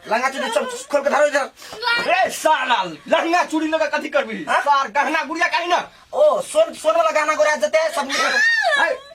लहंगा चूड़ी सब खोल के धरो इधर। ए साला लहंगा चूड़ी लगा कथी करबी सार गहना गुड़िया काहे ना ओ सोन वाला गहना गोरा जते सब निकल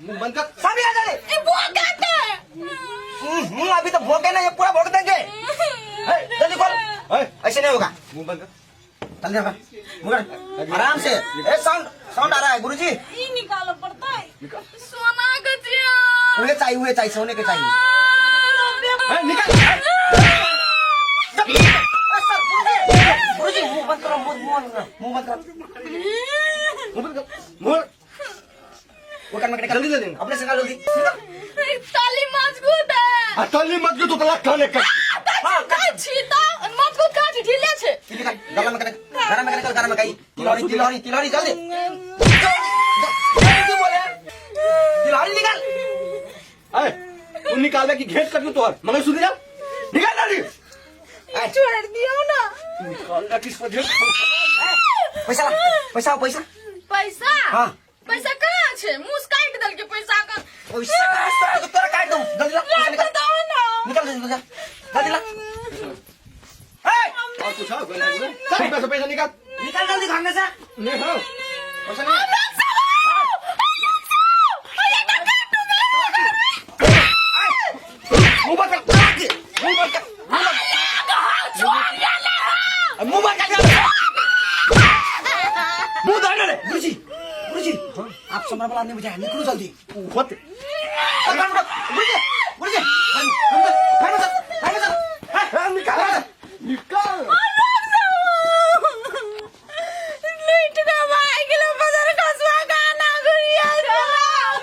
मुंह बंद कर सब आ जाए। ए भोगाते अभी तो भोगे ना, ये पूरा भोग देंगे। जल्दी खोल। ऐसे नहीं होगा, मुंह बंद कर जल्दी आराम से। ए साउंड आ रहा है गुरुजी। ये निकालो पड़ता है सोना गजिया उन्हें चाहिए सोने के चाहिए। निकल गुरुजी मुंह बंद करो, मुंह बंद करो। वो करने के जल्दी दे देंगे अपने से निकाल जल्दी। ताली मजबूत है अतली मत जो तो तला खाने का काय छीता मजबूत का ढीले छे गला में निकल गला में कहीं तिलहरी जल्दी जल्दी बोले तिलहरी निकाल। ए तू निकाल की घेट कर तू तोर मगर सुन जा निकाल जल्दी छोड़ दियो ना निकाल किस वजह पैसा पैसा हाँ पैसा कहाँ छे मुंह काट दल के पैसा का पैसा का तोरा काट दूं। जल्दी ला निकाल दो ना निकाल जल्दी ला। और कुछ हो गया सब पैसा निकाल जल्दी खाने से नहीं हो पैसा नहीं मुंह बंद कर मुंह बंद कर मुंह बंद कर मुंह दान ले गुरुजी आप समर वाला नहीं बजाया, निकलो जल्दी। होते गुरुजी निकाल निकाल लूट के भाई किलो बाजार कसवा गाना गुड़िया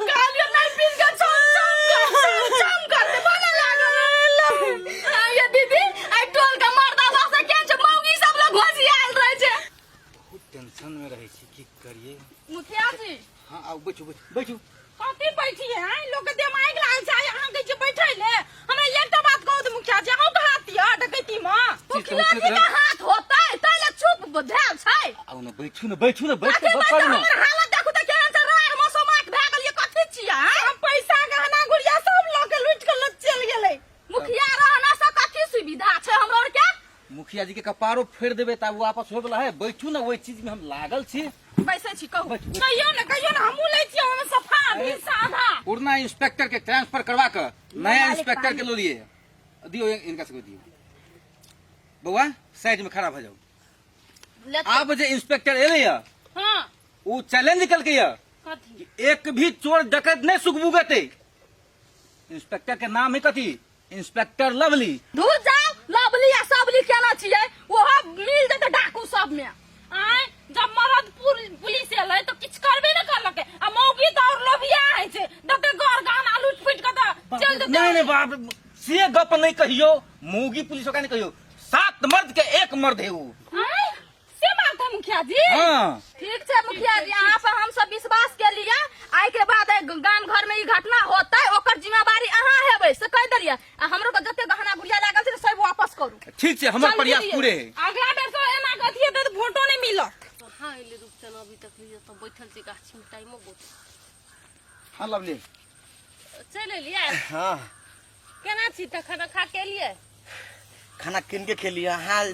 कालियो नहीं पीस के चम करते बना लागल ये दीदी आई टोल का मर्दा से के छ मौगी सब लोग घोसी आयल रहे छे। बहुत टेंशन में रहे छी की करिए। मुखिया जी हाँ आओ बैठू कथी बैठी है आई लोग के दिमाग लागल छै अहाँ के जे बैठै ले हमरा एकटा बात कहू त मुखिया जी हम हाथिया डकैती में मुखिया जी के हाथ होतै तैले चुप भेल छै। आओ ना बैठ के बात करू ना। हमर हालत देखू त केहन छै रार मौसमाक भए गेल ये कथी छियै हम पैसा गहना गुड़िया सब लोग के लूट के चल गेलै मुखिया रहना से कथी सुविधा छै हमरा और के मुखिया जी के कपारो फेर देबे तब वापस हो वाला है। बैठू ना वही चीज में हम लागल छी। पैसे छी कहू कहियो ना हमहू लै छी हम सफा भी साधा पुरना इंस्पेक्टर के ट्रांसफर करवा कर नया इंस्पेक्टर के लो लिए दियो इनका से दियो। बउआ साइड में खड़ा हो जाओ। आप जे इंस्पेक्टर एले हां वो चैलेंज निकल के कथी एक भी चोर डकैत नहीं सुगबुगते। इंस्पेक्टर के नाम है कथी इंस्पेक्टर लवली। धू जाओ लवली या सबली केना छियै ओहो मिल जेते डाकू सब में आय जब मरद पुलिस एलै तो किछ करबे न करलकै आ मौगी तो और लोभिया है छै दते घर गाना लूट फूट के चल देते। नहीं बाप से गप नहीं कहियो मूगी पुलिस का नहीं कहियो 7 मर्द के 1 मर्द है वो। से बात है मुखिया जी। हाँ ठीक है मुखिया जी यहाँ पर हम सब विश्वास के लिए आई के बाद गांव घर में ये घटना होता है ओकर जिम्मेवारी अहाँ हेबै से कह दलिया हमरो के जते गहना गुड़िया लागल छै सब वापस करू। ठीक है हमारे प्रयास पूरे है। अगला बेर से एना गथिए त फोटो नहीं मिलत। हाँ इले रुक चलो अभी तक लिए तो बैठल छी गाछी में टाइमो बहुत हाँ लवली चल लिए हाँ केना छी त खाना खा के लिए खाना किन के खेलिए। हाँ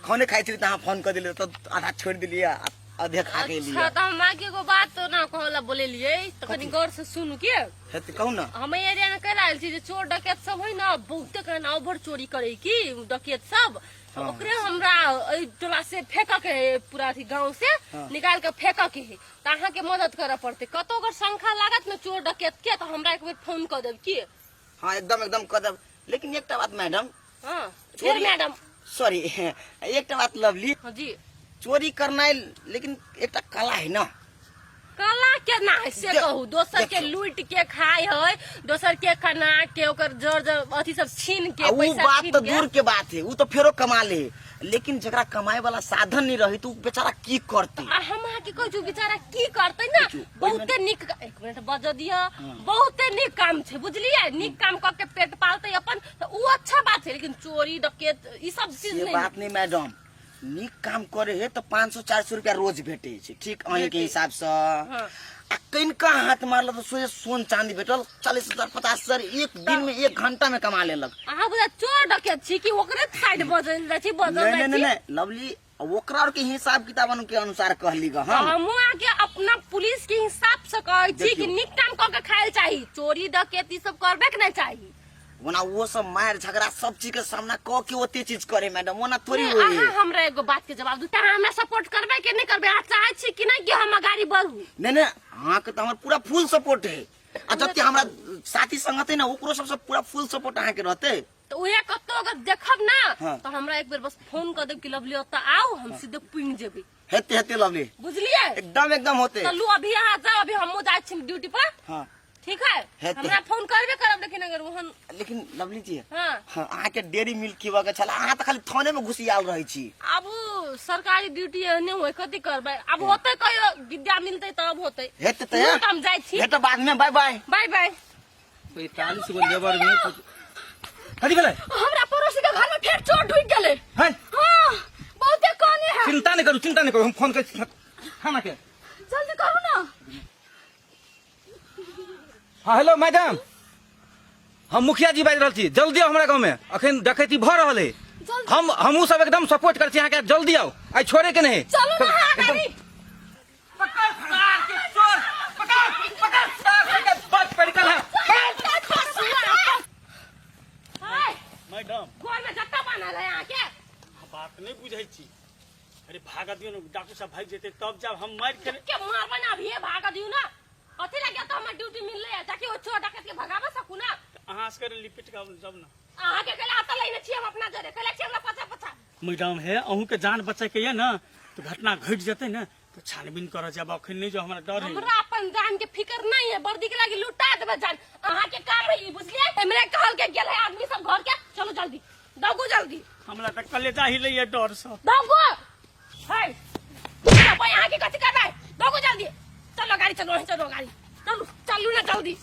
खाने खाई थी तो फोन कर दिले तो आधा छोड़ दिलिए आधे खा के लिए। अच्छा तो हम आगे को बात तो ना कहला बोले लिए तो कनी गौर से सुनू के है तो कहू ना। हम एरिया में कह रहल छी जे चोर डकैत सब है ना बहुते कहना ओवर चोरी करे की डकैत सब ओकरे हमरा टोला से फेंक के पूरा अथी गांव से निकाल के फेंक के है त अहाँ के मदद करे पड़ते कतो अगर संख्या लागत न चोर डकैत के तो हमरा एक बेर फोन कर देब की। हाँ एकदम कर देब। लेकिन एक बात मैडम हां फिर मैडम सॉरी एक बात लवली हां जी चोरी करना है लेकिन एक कला है ना कला के ना है से कहू दोसर के लूट के खाए है दोसर के कना के ओकर जर अथी सब छीन के पैसा बात छीन तो के दूर के बात है वो तो फेरो कमा ले लेकिन जरा कमाए वाला साधन नहीं रही तो बेचारा की करते। हम के कहू बेचारा की करते ना बहुते निक एक मिनट बज दिया बहुते निक काम छे बुझलिए निक काम क के पेट पालते अपन तो वो अच्छा बात है लेकिन चोरी डकैत ई सब चीज ये नहीं बात नहीं मैडम निक काम करे है तो 500-400 रुपया रोज भेटे छै ठीक अहीं के हिसाब से किनका हाथ मारल तो सोचे सोन चांदी भेटल 40,000 50,000 एक दिन में 1 घंटा में कमा लेलक। अहाँ बुझा चोर डकैत छी कि ओकरे साइड बजल जाइ छी नहीं लवली ओकरा और के हिसाब किताबन के अनुसार कहली ग हम आके अपना पुलिस के हिसाब से कहै छी कि निक टाइम क के खाइल चाही, चोरी डकैती सब करबे के नहीं चाही। वना वो सब मार झगड़ा सब चीज के सामना क के ओते चीज करे मैडम, वना थोड़ी होई। अहाँ हमरा एगो बात के जवाब दू, अहाँ हमरा सपोर्ट करबे कि नहीं करबे? अहाँ चाहै छी कि नहीं कि हम गाड़ी बढ़ू? नहीं अहाँ के त हमर पूरा फुल सपोर्ट है। आ जते हमरा साथी संगत है ना ओकरो सबसे पूरा फुल सपोर्ट अहाँ के रहते। तो उहे कतो अगर देखब ना हाँ। तो हमरा एक बेर बस फोन कर देब कि लवली ओता आओ, हम सीधे पुंग जेबे। हेते लवली बुझलिए? एकदम होते। चलू अभी यहाँ जाओ, अभी हमो जाय छी ड्यूटी पर। हाँ ठीक है, हमरा फोन करबे करब, लेकिन अगर वहन लेकिन लवली जी हाँ अहाँ के डेयरी मिल्क खिवा के छला, अहाँ त खाली थाने में घुसियाल रहै छी। अब सरकारी ड्यूटी एहने होय, कथी करबै? अब होते कहियो विद्या मिलते तब होते। हेते त हम जाय छी, हेते बाद में बाय बाय बाय बाय। 45 गो लेबर में कथी भेलै? हमरा पड़ोसी के घर में फेर चोर ढुक गेले। है हां बहुते कहानी है। चिंता नहीं करू, हम फोन कर थाना के। जल्दी करू ना। हाँ हेलो मैडम, हम मुखिया जी बाजि रहल छी, जल्दी आओ हमरा गाँव में, अखन डकैती भऽ रहल है। हमहू सब एकदम सपोर्ट कर छी अहाँ के, जल्दी आओ, आई छोड़े के नहीं। चलू ना गाड़ी। मैडम घर में जत्ता बनल है यहाँ के बात नहीं बुझे छी। अरे भागा दियो ना, डॉक्टर साहब भाग जेते तब जब हम मार के के मार बना भी भागा दियो ना। कथी लगे तो हमर ड्यूटी मिलले है, ताकि वो चोर डकैत के भगावा सकू ना। अहाँ से करे लिपिट का जब ना अहाँ के कला आता लेने छी, हम अपना जरे कला छी हमरा पछा। मैडम है अहू के जान बचे के ये ना, तो घटना घट जते ना तो छानबीन कर जब अखन नहीं जो हमरा डर है। हमरा अपन जान के फिकर नहीं है, वर्दी के लागी लुटा देबे जान। अहाँ के काम है ई, बुझलिए? हमरे कहल के गेल है आदमी सब घर के, चलो जल्दी दौगो जल्दी हमरा त कलेजा ही लइए डर से। दौगो है सब यहाँ के कथी करबै? दौगो जल्दी, चलो गाड़ी, चलो गाड़ी, चलू ना जल्दी।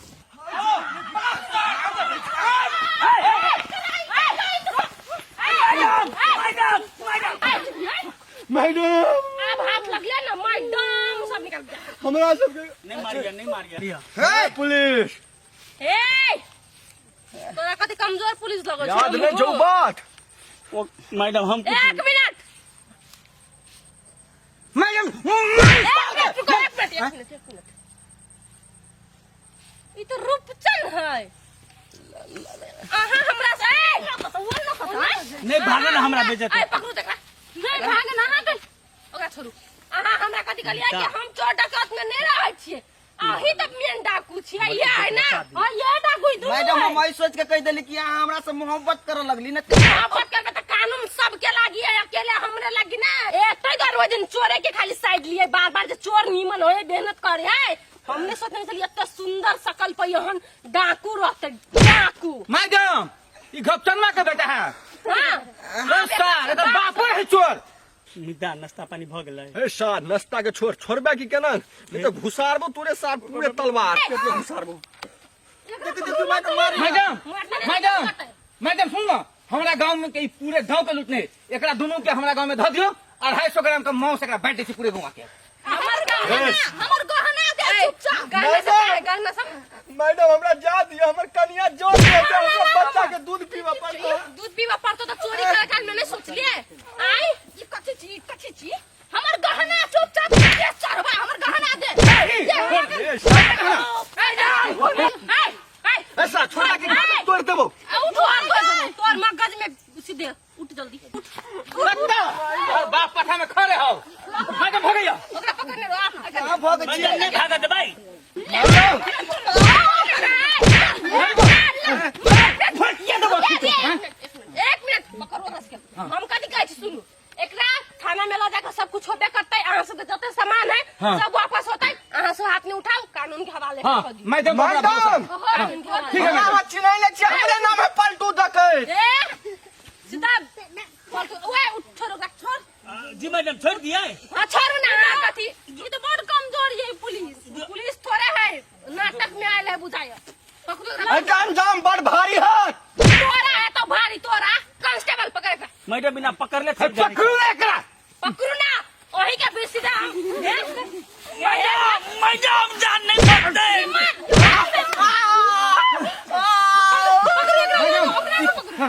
मैडम अब हाथ लगले ना मैडम सब निकल गया। हमरा सबके नहीं मारिया हे पुलिस ए तोरा कथी कमजोर पुलिस लगो छै? याद नहीं जो बात। ओ मैडम हम एक मिनट मैडम रुको, एक मिनट। ई तो रूपचंद है। अहाँ हमरा से नहीं भागे ना हमरा बेइज्जती। ए पकड़ू देखा, नहीं भागे ना हट ओकरा छोड़ू। अहाँ हमरा कथी कहलियै कि हम चोर डकैत में नहीं रहै छियै, अही त मेन डाकू छियै। ये है ना, हां ये डाकू ही दुनू मैडम है। हम ऐ सोच के कह देली कि अहाँ हमरा से मोहब्बत करे लगली ना। मोहब्बत करके तो कानून सबके लागी है, अकेले हमरे लागी ना। ए तै घर वो दिन चोरे के खाली साइड लिए, बार जे चोर नीमन होए मेहनत करे है। हमने सोचने चलिए इतना सुंदर शकल पे यहन डाकू रहते, डाकू। मैडम ई घपचनवा के बेटा है। हां सर एकर बापो है चोर। निदा नाश्ता पानी भ गेलै। हे सार नाश्ता के छोड़बे की केना, नहीं तो घुसारबो तोरे साथ पूरे तलवार पेट में घुसारबो। मैडम सुन न, हमरा गांव में के पूरे गांव के लूटने, एकरा दोनों के हमरा गांव में ध दियो, 250 ग्राम का मांस एकरा बांट दे छी पूरे गांव के। हमर गहना दे चुपचाप। गहना सब मैडम हमरा जा दियो, हमर कनिया जोर दे के हमरा बच्चा के दूध पीवा पड़तो। दूध पीवा पड़तो तो चोरी करे काल में नहीं सोचलिए। आई ई कथी छी हमर गहना चुपचाप दे चढ़बा, हमर गहना दे। ऐसा छोटा के तोड़ देबो। तोर मगज में सीधे उठ जल्दी उठ। और बाप पठा में खड़े हो। मैडम भगैया ओकरा पकड़ने रो। कहाँ भग छी? नहीं भागा दे भाई। एक मिनट पकड़ो रस के। हम कथी कहै छी सुनू, एकरा थाना में ला जाकर सब कुछ होबे करतै, अहाँ सब के जते सामान है सब वापस होतै, अहाँ सब हाथ में उठाओ, कानून के हवाले कर दियो। मैडम कानून के हवाले। ठीक है हम चिन्ह ले छी, हमरे नाम है पलटू डकैत। ए सीधा पलटू ओए उठ, छोड़ ओकरा छोड़। जी मैडम छोड़ दिए। हां छोड़ ना कथी, ई तो बड़ कमजोर है पुलिस थोड़े है, नाटक में आयल है बुझाया। पकड़ो एका अंजाम बड़ भारी है। तोरा है तो भारी, तोरा कांस्टेबल पकड़ के मैडम बिना पकड़ले थक जाने। पकड़ू एकरा। पकड़ू ना, ओही के बीच सीधा मैडम जान नहीं सकते। पकड़ो, पकड़ो, पकड़ो, पकड़ो।